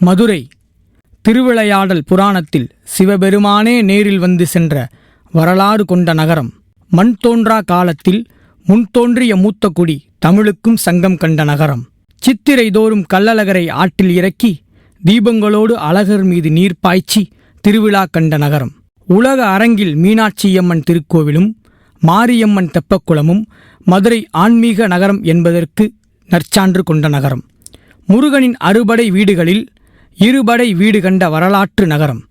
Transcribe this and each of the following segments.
மதுரை திருவிளையாடல் புராணத்தில் சிவபெருமானே நேரில் வந்து சென்ற வரலாறு கொண்ட நகரம். மண் தோன்றா காலத்தில் முன்தோன்றிய மூத்த குடி தமிழுக்கும் சங்கம் கண்ட நகரம். சித்திரை தோறும் கள்ளழகரை ஆற்றில் இறக்கி தீபங்களோடு அழகர் மீது நீர் பாய்ச்சி திருவிழா கண்ட நகரம். உலக அரங்கில் மீனாட்சியம்மன் திருக்கோவிலும் மாரியம்மன் தெப்பக்குளமும் மதுரை ஆன்மீக நகரம் என்பதற்கு நற்சான்று கொண்ட நகரம். முருகனின் அறுபடை வீடுகளில் இருபடை வீடு கண்ட வரலாற்று நகரம்.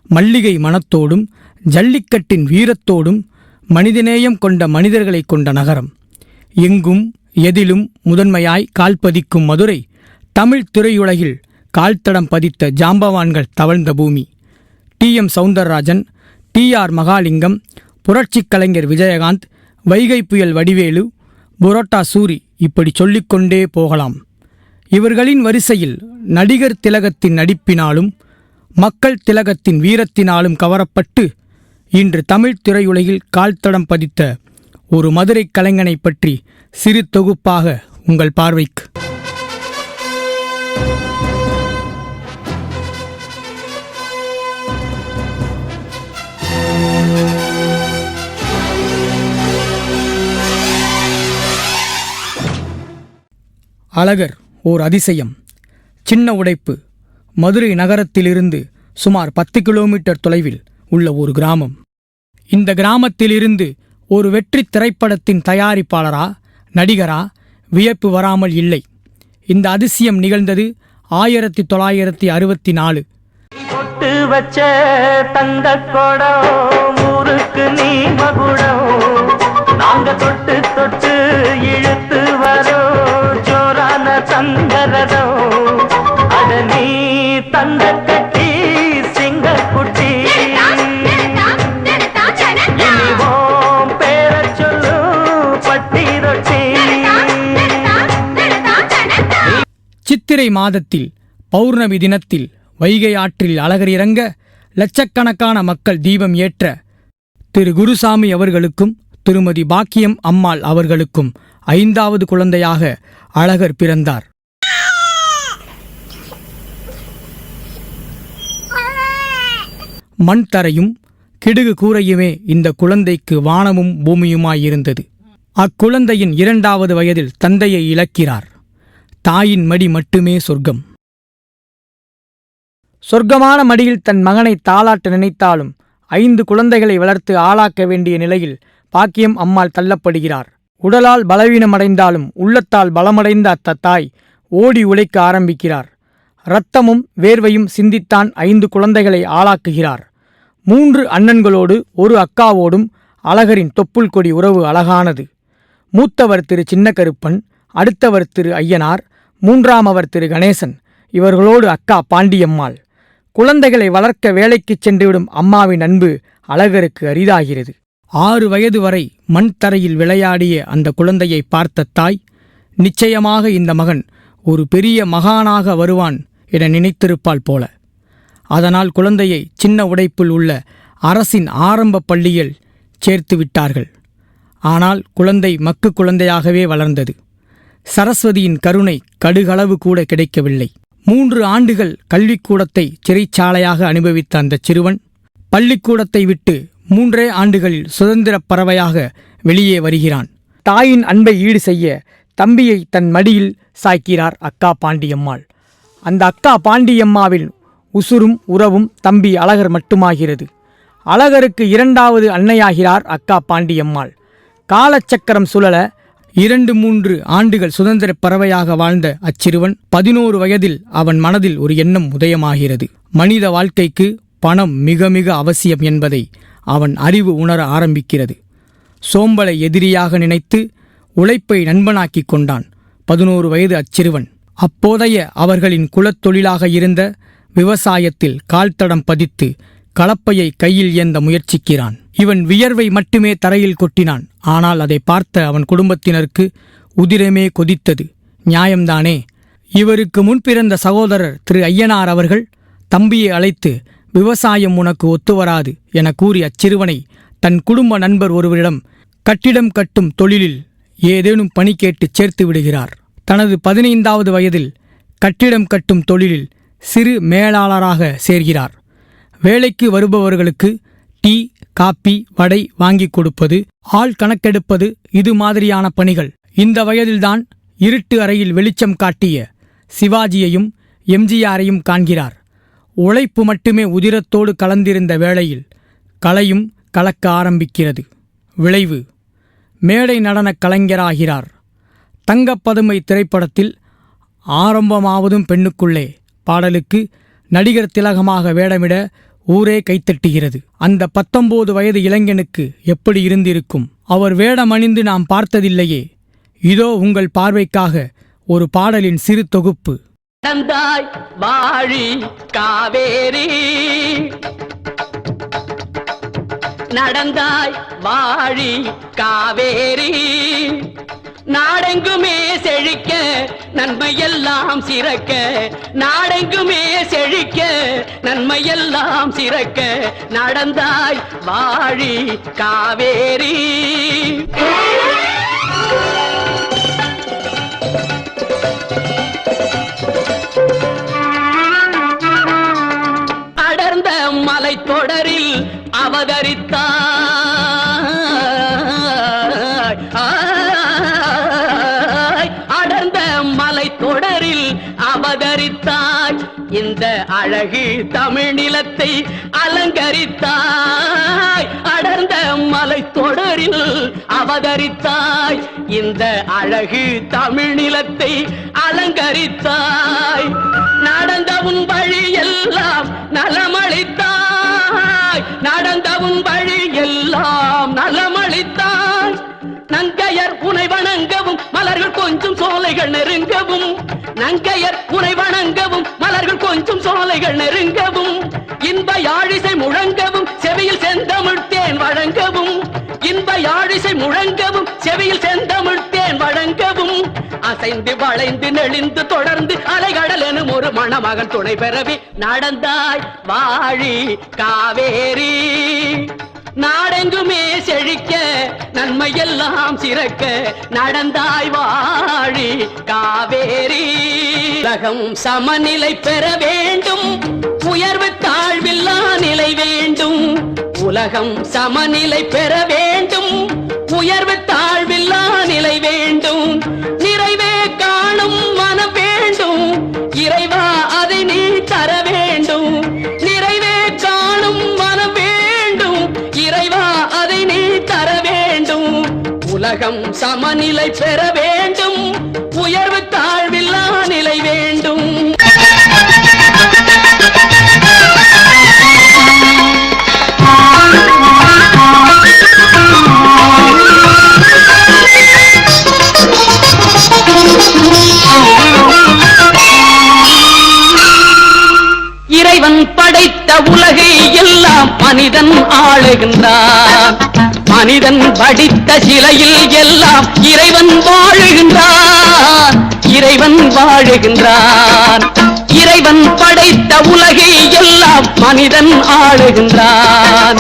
மல்லிகை மணத்தோடும் ஜல்லிக்கட்டின் வீரத்தோடும் மனிதநேயம் கொண்ட மனிதர்களை கொண்ட நகரம். எங்கும் எதிலும் முதன்மையாய் கால்பதிக்கும் மதுரை தமிழ் திரையுலகில் கால்தடம் பதித்த ஜாம்பவான்கள் தவழ்ந்த பூமி. டி.எம். சௌந்தரராஜன், டி.ஆர். மகாலிங்கம், புரட்சிக் கலைஞர் விஜயகாந்த், வைகை புயல் வடிவேலு, புரோட்டா சூரி, இப்படி சொல்லிக்கொண்டே போகலாம். இவர்களின் வரிசையில் நடிகர் திலகத்தின் நடிப்பினாலும் மக்கள் திலகத்தின் வீரத்தினாலும் கவரப்பட்டு இன்று தமிழ் திரையுலகில் கால்தடம் பதித்த ஒரு மதுரை கலைஞனை பற்றி சிறு தொகுப்பாக உங்கள் பார்வைக்கு. அழகர் ஓர் அதிசயம். சின்ன உடைப்பு. மதுரை நகரத்திலிருந்து சுமார் 10 கிலோமீட்டர் தொலைவில் உள்ள ஒரு கிராமம். இந்த கிராமத்திலிருந்து ஒரு வெற்றி திரைப்படத்தின் தயாரிப்பாளரா நடிகரா வியப்பு வராமல் இல்லை. இந்த அதிசயம் நிகழ்ந்தது 1964. பொட்டு வச்ச தந்த கொடம் ஊருக்கு நீ மகுடம், நாங்க தொட்டு தொட்டு இழுத்து வரோம் ஜோரான தங்கரதம், அட நீ தந்த கட்டி சிங்கக்குட்டி, இனிவோம் பேர சொல்லு பட்டி ரொட்டி. சித்திரை மாதத்தில் பௌர்ணமி தினத்தில் வைகை ஆற்றில் அழகர் இறங்க லட்சக்கணக்கான மக்கள் தீபம் ஏற்ற திரு குருசாமி அவர்களுக்கும் திருமதி பாக்கியம் அம்மாள் அவர்களுக்கும் 5வது குழந்தையாக அழகர் பிறந்தார். மண் தரையும் கிடுகு கூரையுமே இந்த குழந்தைக்கு வானமும் பூமியுமாயிருந்தது. அக்குழந்தையின் 2வது வயதில் தந்தையை இழக்கிறார். தாயின் மடி மட்டுமே சொர்க்கம். சொர்க்கமான மடியில் தன் மகனை தாளாட்ட நினைத்தாலும் 5 குழந்தைகளை வளர்த்து ஆளாக்க வேண்டிய நிலையில் பாக்கியம் அம்மாள் தள்ளப்படுகிறார். உடலால் பலவீனமடைந்தாலும் உள்ளத்தால் பலமடைந்த அத்த தாய் ஓடி உழைக்க ஆரம்பிக்கிறார். இரத்தமும் வேர்வையும் சிந்தித்தான் 5 குழந்தைகளை ஆளாக்குகிறார். 3 அண்ணன்களோடு ஒரு அக்காவோடும் அழகரின் தொப்புள் கொடி உறவு அழகானது. மூத்தவர் திரு சின்னக்கருப்பன், அடுத்தவர் திரு ஐயனார், 3ஆமவர் திரு கணேசன். இவர்களோடு அக்கா பாண்டியம்மாள். குழந்தைகளை வளர்க்க வேலைக்குச் சென்றுவிடும் அம்மாவின் அன்பு அழகருக்கு அரிதாகிறது. 6 வயது வரை மண் தரையில் விளையாடிய அந்த குழந்தையை பார்த்த தாய், நிச்சயமாக இந்த மகன் ஒரு பெரிய மகானாக வருவான் என நினைத்திருப்பாள் போல. அதனால் குழந்தையை சின்ன உடைப்பில் உள்ள அரசின் ஆரம்ப பள்ளியில் சேர்த்து விட்டார்கள். ஆனால் குழந்தை மக்கு குழந்தையாகவே வளர்ந்தது. சரஸ்வதியின் கருணை கடுகளவு கூட கிடைக்கவில்லை. 3 ஆண்டுகள் கல்விக்கூடத்தை சிறைச்சாலையாக அனுபவித்த அந்த சிறுவன் பள்ளிக்கூடத்தை விட்டு 3 ஆண்டுகளில் சுதந்திரப் பறவையாக வெளியே வருகிறான். தாயின் அன்பை ஈடு செய்ய தம்பியை தன் மடியில் சாய்க்கிறார் அக்கா பாண்டியம்மாள். அந்த அக்கா பாண்டியம்மாவின் உசுரும் உறவும் தம்பி அழகர் மட்டுமாகிறது. அழகருக்கு 2வது அன்னையாகிறார் அக்கா பாண்டியம்மாள். காலச்சக்கரம் சுழல 2-3 ஆண்டுகள் சுதந்திரப் பறவையாக வாழ்ந்த அச்சிறுவன் 11 வயதில் அவன் மனதில் ஒரு எண்ணம் உதயமாகிறது. மனித வாழ்க்கைக்கு பணம் மிக மிக அவசியம் என்பதை அவன் அறிவு உணர ஆரம்பிக்கிறது. சோம்பலை எதிரியாக நினைத்து உழைப்பை நண்பனாக்கிக் கொண்டான் 11 வயது அச்சிறுவன். அப்போதைய அவர்களின் குலத்தொழிலாக இருந்த விவசாயத்தில் கால்தடம் பதித்து கலப்பையை கையில் ஏந்த முயற்சிக்கிறான். இவன் வியர்வை மட்டுமே தரையில் கொட்டினான். ஆனால் அதை பார்த்த அவன் குடும்பத்தினருக்கு உதிரமே கொதித்தது. நியாயம்தானே? இவருக்கு முன்பிறந்த சகோதரர் திரு ஐயனார் அவர்கள் தம்பியை அழைத்து, விவசாயம் உனக்கு ஒத்துவராது என கூறி அச்சிறுவனை தன் குடும்ப நண்பர் ஒருவரிடம் கட்டிடம் கட்டும் தொழிலில் ஏதேனும் பணி கேட்டு சேர்த்து விடுகிறார். தனது 15வது வயதில் கட்டிடம் கட்டும் தொழிலில் சிறு மேலாளராக சேர்கிறார். வேலைக்கு வருபவர்களுக்கு டீ, காப்பி, வடை வாங்கி கொடுப்பது, ஆள் கணக்கெடுப்பது, இது மாதிரியான பணிகள். இந்த வயதில்தான் இருட்டு அறையில் வெளிச்சம் காட்டிய சிவாஜியையும் எம்ஜிஆரையும் காண்கிறார். உழைப்பு மட்டுமே உதிரத்தோடு கலந்திருந்த வேளையில் கலையும் கலக்க ஆரம்பிக்கிறது. விளைவு, மேடை நடனக் கலைஞராகிறார். தங்கப்பதுமை திரைப்படத்தில் ஆரம்பமாவதும் பெண்ணுக்குள்ளே பாடலுக்கு நடிகர் திலகமாக வேடமிட ஊரே கைத்தட்டுகிறது. அந்த 19 வயது இளைஞனுக்கு எப்படி இருந்திருக்கும்? அவர் வேடமணிந்து நாம் பார்த்ததில்லையே. இதோ உங்கள் பார்வைக்காக ஒரு பாடலின் சிறு தொகுப்பு. நடந்தாய் வாழி காவேரி, நடந்தாய் வாழி காவேரி, நாடெங்குமே செழிக்க நன்மையெல்லாம் சிறக்க, நாடெங்குமே செழிக்க நன்மையெல்லாம் சிறக்க, நடந்தாய் வாழி காவேரி. அடர்ந்த மலை தொடரில் அவதரித்தாய், அடர்ந்த மலை தொடரில் அவதரித்தாய், இந்த அழகு தமிழ் நிலத்தை அலங்கரித்தாய். அடர்ந்த மலை தொடரில் அவதரித்தாய், இந்த அழகு தமிழ் நிலத்தை அலங்கரித்தாய். நடந்த உன் வழி எல்லாம் நலமளித்தாய், நடந்த உன் வழி எல்லாம் நலமளித்தாய். நங்கையர் உனை வணங்கவும் மலர்கள் கொஞ்சம் சோலைகள் நெருங்கவும், நங்கையர் உனை வணங்கவும் மலர்கள் கொஞ்சம் சோலைகள் நெருங்கவும், இன்ப யாழிசை முழங்கவும் செவியில் செந்தமிழ் தேன் வழங்கவும், இன்ப யாழிசை முழங்கவும் செவியில் செந்தமிழ் தேன் வழங்கவும், அசைந்து வளைந்து நெளிந்து தொடர்ந்து அலைகடல் எனும் ஒரு மணமகன் துணை பெறவே நடந்தாய் வாழி காவேரி. நாடெங்குமே செழிக்க நன்மையெல்லாம் சிறக்க, நடந்தாய் வாழி காவேரி. உலகம் சமநிலை பெற வேண்டும், உயர்வு தாழ்வில்லா நிலை வேண்டும். உலகம் சமநிலை பெற வேண்டும், உயர்வு தாழ்வில்லா நிலை வேண்டும். நிறைவே காணும் மனம் வேண்டும், இறைவா அதை நீ தர வேண்டும். நிறைவே காணும் மனம் வேண்டும், இறைவா அதை நீ தர வேண்டும். உலகம் சமநிலை பெற வேண்டும், உயர்வு தாழ்வில்லா நிலை வேண்டும். இறைவன் படைத்த உலகை எல்லாம் மனிதன் ஆளுகின்றான். மனிதன் படித்த சிலையில் எல்லாம் இறைவன் வாழுகின்றான், இறைவன் வாழுகின்றான். இறைவன் படைத்த உலகை எல்லாம் மனிதன் ஆளுகின்றான்.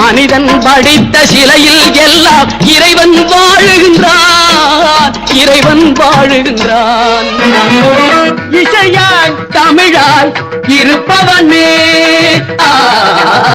மனிதன் படித்த சிலையில் எல்லாம் இறைவன் வாழுகின்றான், இறைவன் வாழுகின்றான். இசையாய் தமிழாய் இருப்பவனே